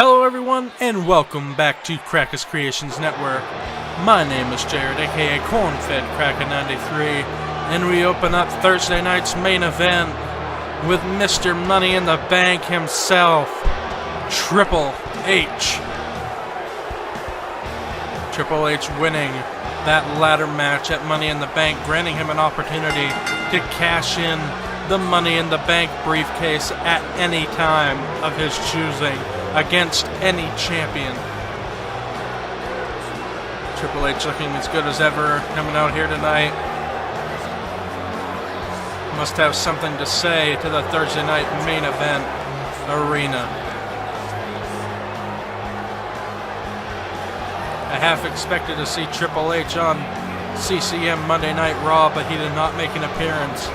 Hello everyone, and welcome back to Cracka's Creations Network. My name is Jared, aka Corn-Fed Cracka 93, and we open up Thursday night's main event with Mr. Money in the Bank himself, Triple H. Triple H winning that ladder match at Money in the Bank, granting him an opportunity to cash in the Money in the Bank briefcase at any time of his choosing against any champion. Triple H looking as good as ever coming out here tonight. Must have something to say to the Thursday night main event arena. I half expected to see Triple H on CCN Monday Night Raw, but he did not make an appearance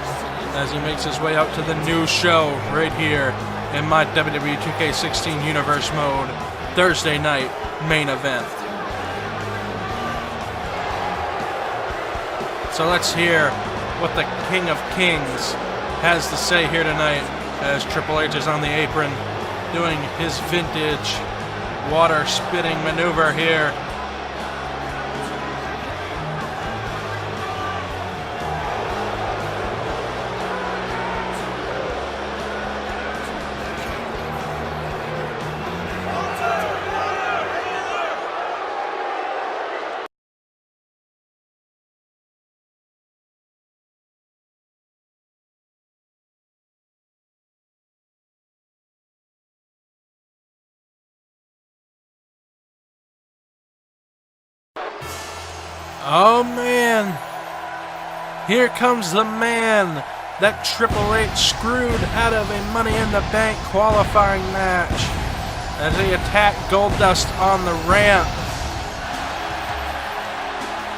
as he makes his way out to the new show right here in my WWE 2K16 Universe mode, Thursday night main event. So let's hear what the King of Kings has to say here tonight as Triple H is on the apron doing his vintage water spitting maneuver here. Oh man, here comes the man that Triple H screwed out of a Money in the Bank qualifying match as he attacked Goldust on the ramp.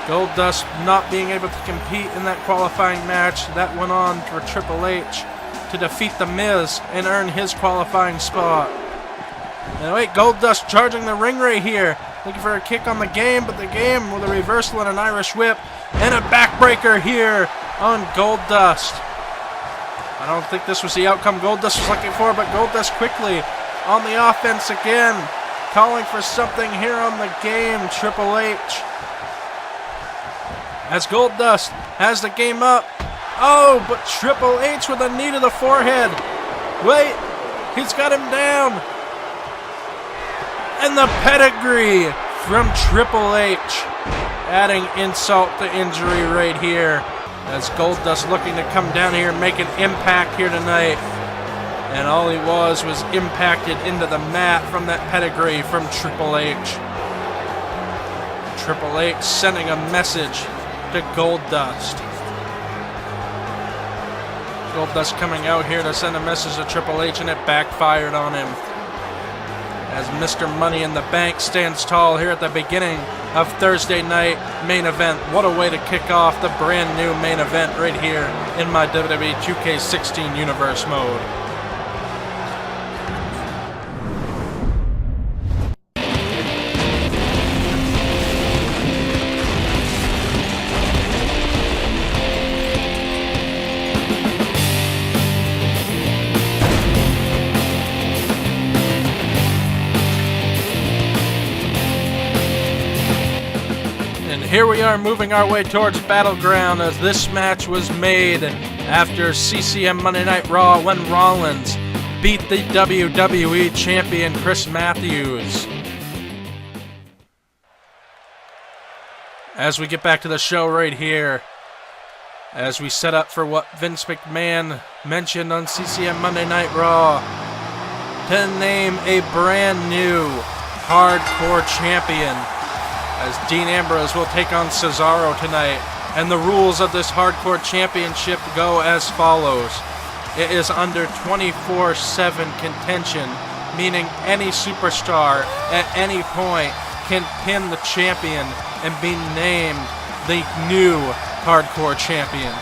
Goldust not being able to compete in that qualifying match, that went on for Triple H to defeat The Miz and earn his qualifying spot. And wait, Goldust charging the ring right here. Looking for a kick on the game, but the game with a reversal and an Irish whip and a backbreaker here on Goldust. I don't think this was the outcome Goldust was looking for, but Goldust quickly on the offense again, calling for something here on the game, Triple H. As Goldust has the game up. Oh, but Triple H with a knee to the forehead. Wait, he's got him down. And the pedigree from Triple H, adding insult to injury right here. As Goldust looking to come down here and make an impact here tonight. And all he was impacted into the mat from that pedigree from Triple H. Triple H sending a message to Goldust. Goldust coming out here to send a message to Triple H, and it backfired on him. As Mr. Money in the Bank stands tall here at the beginning of Thursday night main event. What a way to kick off the brand new main event right here in my WWE 2K16 Universe mode. Here we are moving our way towards Battleground as this match was made after CCN Monday Night Raw when Rollins beat the WWE Champion Chris Matthews. As we get back to the show right here, as we set up for what Vince McMahon mentioned on CCN Monday Night Raw, to name a brand new Hardcore Champion, as Dean Ambrose will take on Cesaro tonight. And the rules of this Hardcore Championship go as follows. It is under 24/7 contention, meaning any superstar at any point can pin the champion and be named the new Hardcore Champion.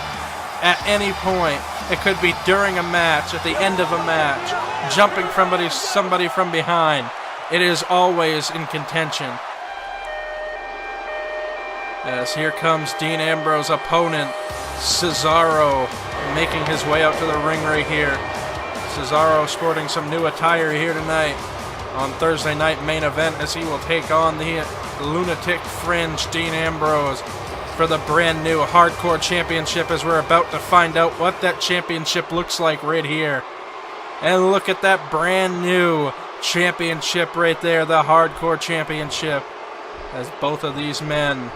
At any point, it could be during a match, at the end of a match, jumping somebody from behind. It is always in contention. As here comes Dean Ambrose's opponent, Cesaro, making his way out to the ring right here. Cesaro sporting some new attire here tonight on Thursday night main event, as he will take on the lunatic fringe Dean Ambrose for the brand new Hardcore Championship, as we're about to find out what that championship looks like right here. And look at that brand new championship right there, the Hardcore Championship, as both of these men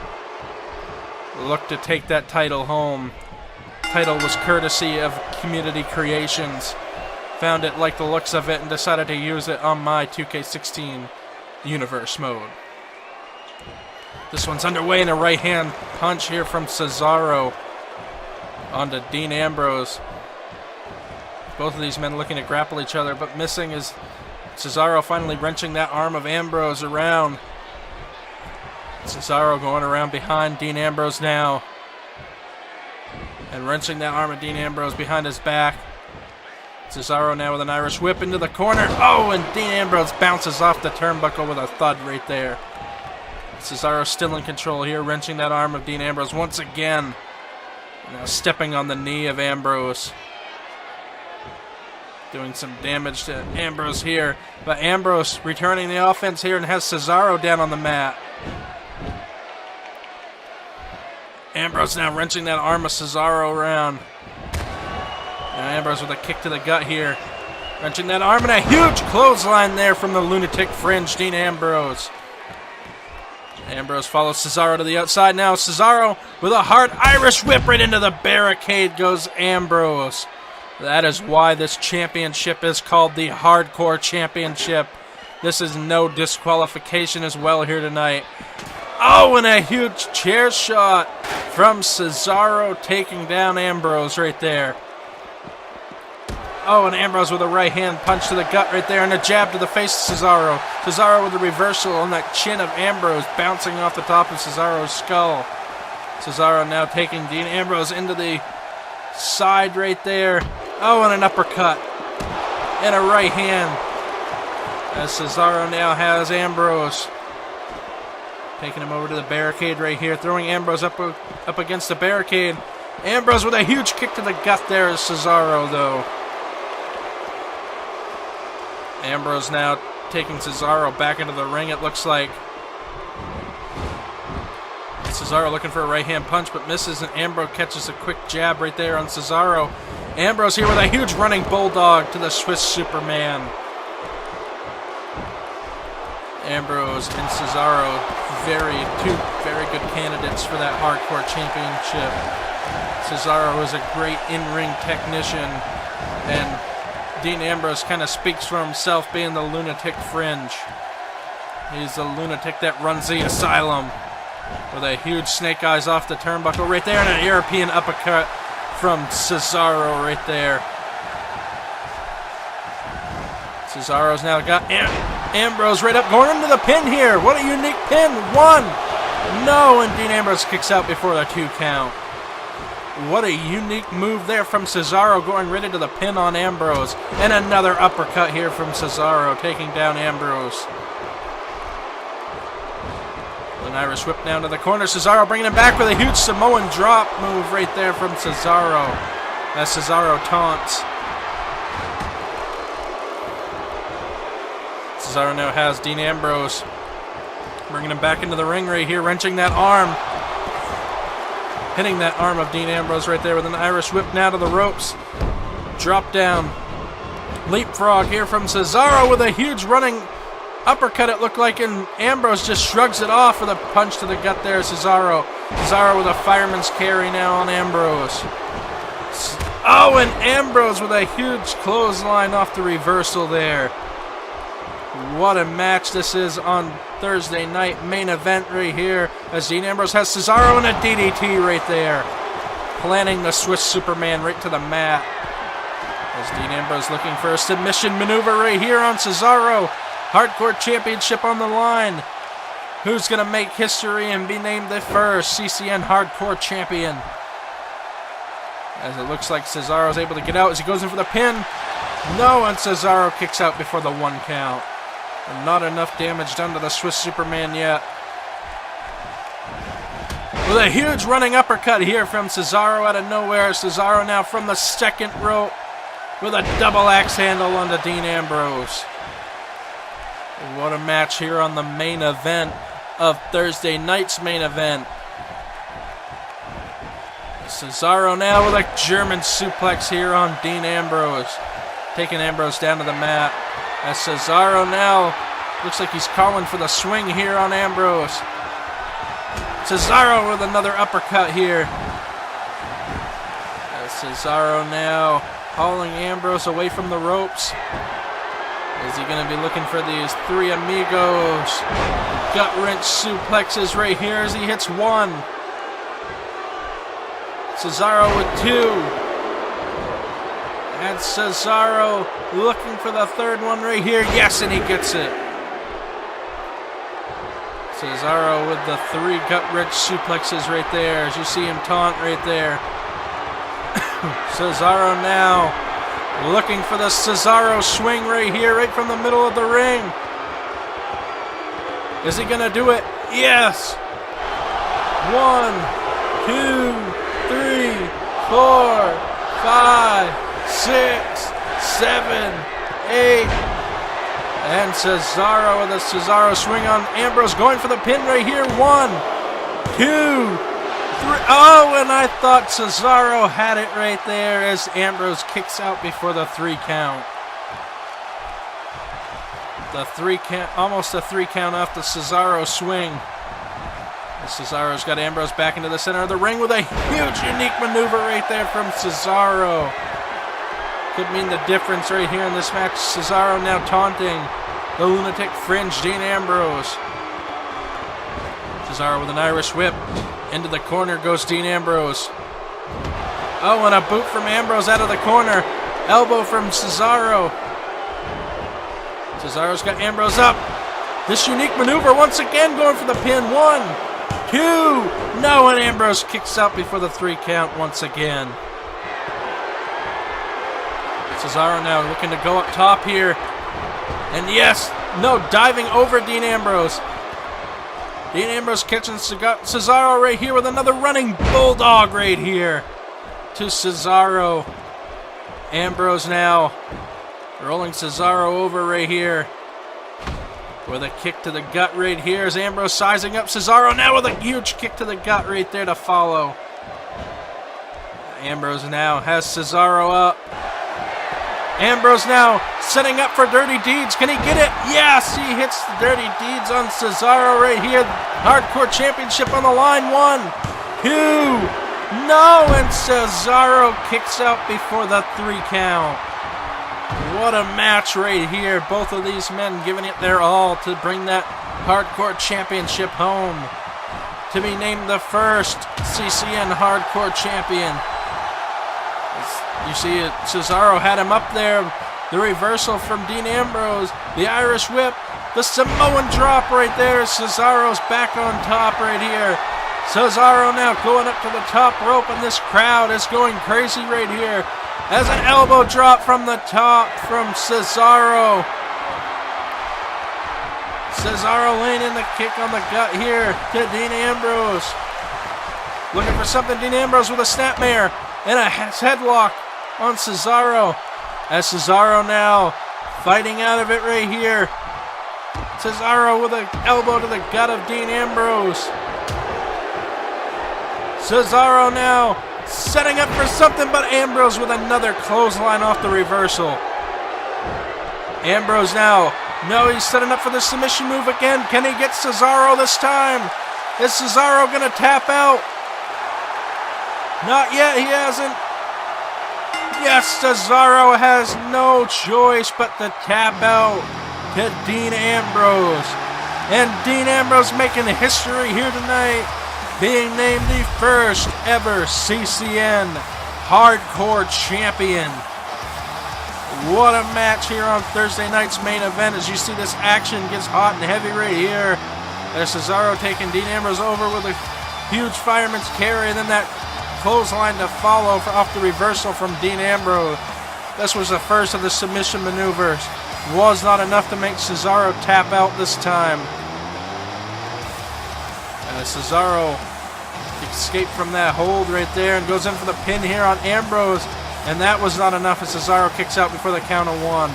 look to take that title home. Title was courtesy of Community Creations. Found it, liked the looks of it, and decided to use it on my 2K16 universe mode. This one's underway in a right hand punch here from Cesaro onto Dean Ambrose. Both of these men looking to grapple each other, but missing, is Cesaro finally wrenching that arm of Ambrose around. Cesaro going around behind Dean Ambrose now, and wrenching that arm of Dean Ambrose behind his back. Cesaro now with an Irish whip into the corner. Oh, and Dean Ambrose bounces off the turnbuckle with a thud right there. Cesaro still in control here, wrenching that arm of Dean Ambrose once again. Now stepping on the knee of Ambrose, doing some damage to Ambrose here. But Ambrose returning the offense here and has Cesaro down on the mat. Ambrose now wrenching that arm of Cesaro around. Now Ambrose with a kick to the gut here. Wrenching that arm, and a huge clothesline there from the lunatic fringe, Dean Ambrose. Ambrose follows Cesaro to the outside now. Cesaro with a hard Irish whip right into the barricade goes Ambrose. That is why this championship is called the Hardcore Championship. This is no disqualification as well here tonight. Oh, and a huge chair shot from Cesaro, taking down Ambrose right there. Oh, and Ambrose with a right hand punch to the gut right there, and a jab to the face of Cesaro. Cesaro with a reversal on that chin of Ambrose, bouncing off the top of Cesaro's skull. Cesaro now taking Dean Ambrose into the side right there. Oh, and an uppercut and a right hand, as Cesaro now has Ambrose, taking him over to the barricade right here, throwing Ambrose up against the barricade. Ambrose with a huge kick to the gut there as Cesaro, though. Ambrose now taking Cesaro back into the ring, it looks like. Cesaro looking for a right hand punch, but misses, and Ambrose catches a quick jab right there on Cesaro. Ambrose here with a huge running bulldog to the Swiss Superman. Ambrose and Cesaro, two very good candidates for that Hardcore Championship. Cesaro is a great in-ring technician, and Dean Ambrose kind of speaks for himself, being the lunatic fringe. He's the lunatic that runs the asylum, with a huge snake eyes off the turnbuckle right there, and an European uppercut from Cesaro right there. Cesaro's now got Ambrose right up, going into the pin here. What a unique pin. One. No, and Dean Ambrose kicks out before the 2 count. What a unique move there from Cesaro, going right into the pin on Ambrose. And another uppercut here from Cesaro, taking down Ambrose. An Irish whip down to the corner. Cesaro bringing him back with a huge Samoan drop move right there from Cesaro, as Cesaro taunts. Cesaro now has Dean Ambrose, bringing him back into the ring right here, wrenching that arm. Hitting that arm of Dean Ambrose right there with an Irish whip now to the ropes. Drop down. Leapfrog here from Cesaro with a huge running uppercut, it looked like, and Ambrose just shrugs it off with a punch to the gut there. Cesaro with a fireman's carry now on Ambrose. Oh, and Ambrose with a huge clothesline off the reversal there. What a match this is on Thursday night main event right here, as Dean Ambrose has Cesaro in a DDT right there, planting the Swiss Superman right to the mat, as Dean Ambrose looking for a submission maneuver right here on Cesaro. Hardcore Championship on the line. Who's going to make history and be named the first CCN Hardcore Champion? As it looks like Cesaro's able to get out as he goes in for the pin. No, and Cesaro kicks out before the 1 count. And not enough damage done to the Swiss Superman yet. With a huge running uppercut here from Cesaro out of nowhere. Cesaro now from the second rope with a double axe handle onto Dean Ambrose. What a match here on the main event of Thursday night's main event. Cesaro now with a German suplex here on Dean Ambrose. Taking Ambrose down to the mat. As Cesaro now looks like he's calling for the swing here on Ambrose. Cesaro with another uppercut here. As Cesaro now hauling Ambrose away from the ropes. Is he going to be looking for these three amigos? Gut wrench suplexes right here as he hits one. Cesaro with two. And Cesaro looking for the third one right here. Yes, and he gets it. Cesaro with the three gut wrench suplexes right there as you see him taunt right there. Cesaro now looking for the Cesaro swing right here, right from the middle of the ring. Is he going to do it? Yes. 1, 2, 3, 4, 5, 6, 7, 8. And Cesaro with a Cesaro swing on Ambrose, going for the pin right here. 1, 2, 3. Oh, and I thought Cesaro had it right there as Ambrose kicks out before the 3 count. The 3 count, almost a 3 count off the Cesaro swing. Cesaro's got Ambrose back into the center of the ring with a huge, unique maneuver right there from Cesaro. Could mean the difference right here in this match. Cesaro now taunting the lunatic fringe Dean Ambrose. Cesaro with an Irish whip. Into the corner goes Dean Ambrose. Oh, and a boot from Ambrose out of the corner. Elbow from Cesaro. Cesaro's got Ambrose up. This unique maneuver once again going for the pin. 1, 2. No, and Ambrose kicks out before the 3 count once again. Cesaro now looking to go up top here. And yes, no, diving over Dean Ambrose. Dean Ambrose catching Cesaro right here with another running bulldog right here to Cesaro. Ambrose now rolling Cesaro over right here with a kick to the gut right here as Ambrose sizing up Cesaro now with a huge kick to the gut right there to follow. Ambrose now has Cesaro up. Ambrose now setting up for Dirty Deeds. Can he get it? Yes, he hits the Dirty Deeds on Cesaro right here. Hardcore Championship on the line. 1, 2. No, and Cesaro kicks out before the 3 count. What a match right here. Both of these men giving it their all to bring that Hardcore Championship home. To be named the first CCN Hardcore Champion. You see it, Cesaro had him up there. The reversal from Dean Ambrose. The Irish whip. The Samoan drop right there. Cesaro's back on top right here. Cesaro now going up to the top rope, and this crowd is going crazy right here. As an elbow drop from the top from Cesaro. Cesaro laying in the kick on the gut here to Dean Ambrose. Looking for something. Dean Ambrose with a snapmare and a headlock on Cesaro. As Cesaro now fighting out of it right here. Cesaro with an elbow to the gut of Dean Ambrose. Cesaro now setting up for something, but Ambrose with another clothesline off the reversal. Ambrose now, no, he's setting up for the submission move again. Can he get Cesaro this time? Is Cesaro going to tap out? Not yet, he hasn't. Yes, Cesaro has no choice but to tap out to Dean Ambrose. And Dean Ambrose making history here tonight, being named the first ever CCN Hardcore Champion. What a match here on Thursday night's main event. As you see, this action gets hot and heavy right here. As Cesaro taking Dean Ambrose over with a huge fireman's carry, and then that clothesline to follow off the reversal from Dean Ambrose. This was the first of the submission maneuvers. Was not enough to make Cesaro tap out this time. And Cesaro escaped from that hold right there and goes in for the pin here on Ambrose. And that was not enough as Cesaro kicks out before the count of 1.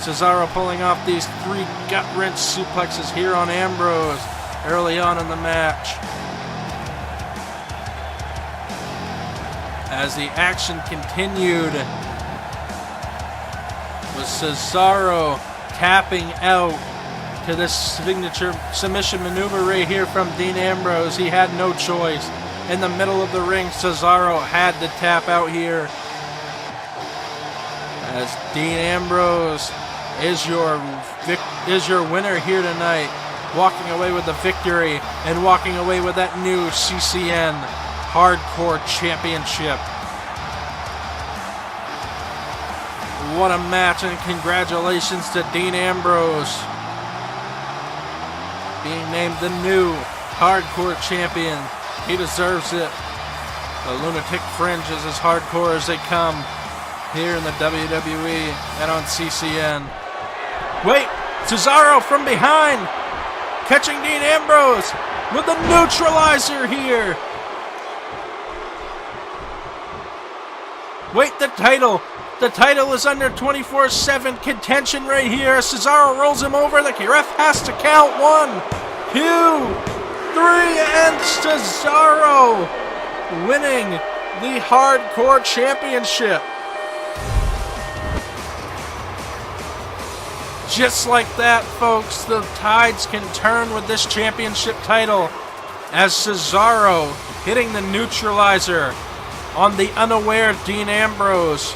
Cesaro pulling off these 3 gut-wrench suplexes here on Ambrose early on in the match. As the action continued, with Cesaro tapping out to this signature submission maneuver right here from Dean Ambrose. He had no choice. In the middle of the ring, Cesaro had to tap out here. As Dean Ambrose is your winner here tonight, walking away with the victory and walking away with that new CCN Hardcore Championship. What a match, and congratulations to Dean Ambrose being named the new Hardcore Champion. He deserves it. The Lunatic Fringe is as hardcore as they come here in the WWE and on CCN. Wait, Cesaro from behind, catching Dean Ambrose with the neutralizer here. Wait, the title is under 24/7 contention right here. Cesaro rolls him over. The ref has to count 1, 2, 3, and Cesaro winning the Hardcore Championship. Just like that, folks, the tides can turn with this championship title as Cesaro hitting the neutralizer on the unaware Dean Ambrose.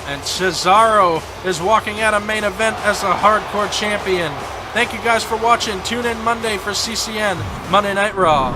And Cesaro is walking out of main event as the Hardcore Champion. Thank you guys for watching. Tune in Monday for CCN Monday Night Raw.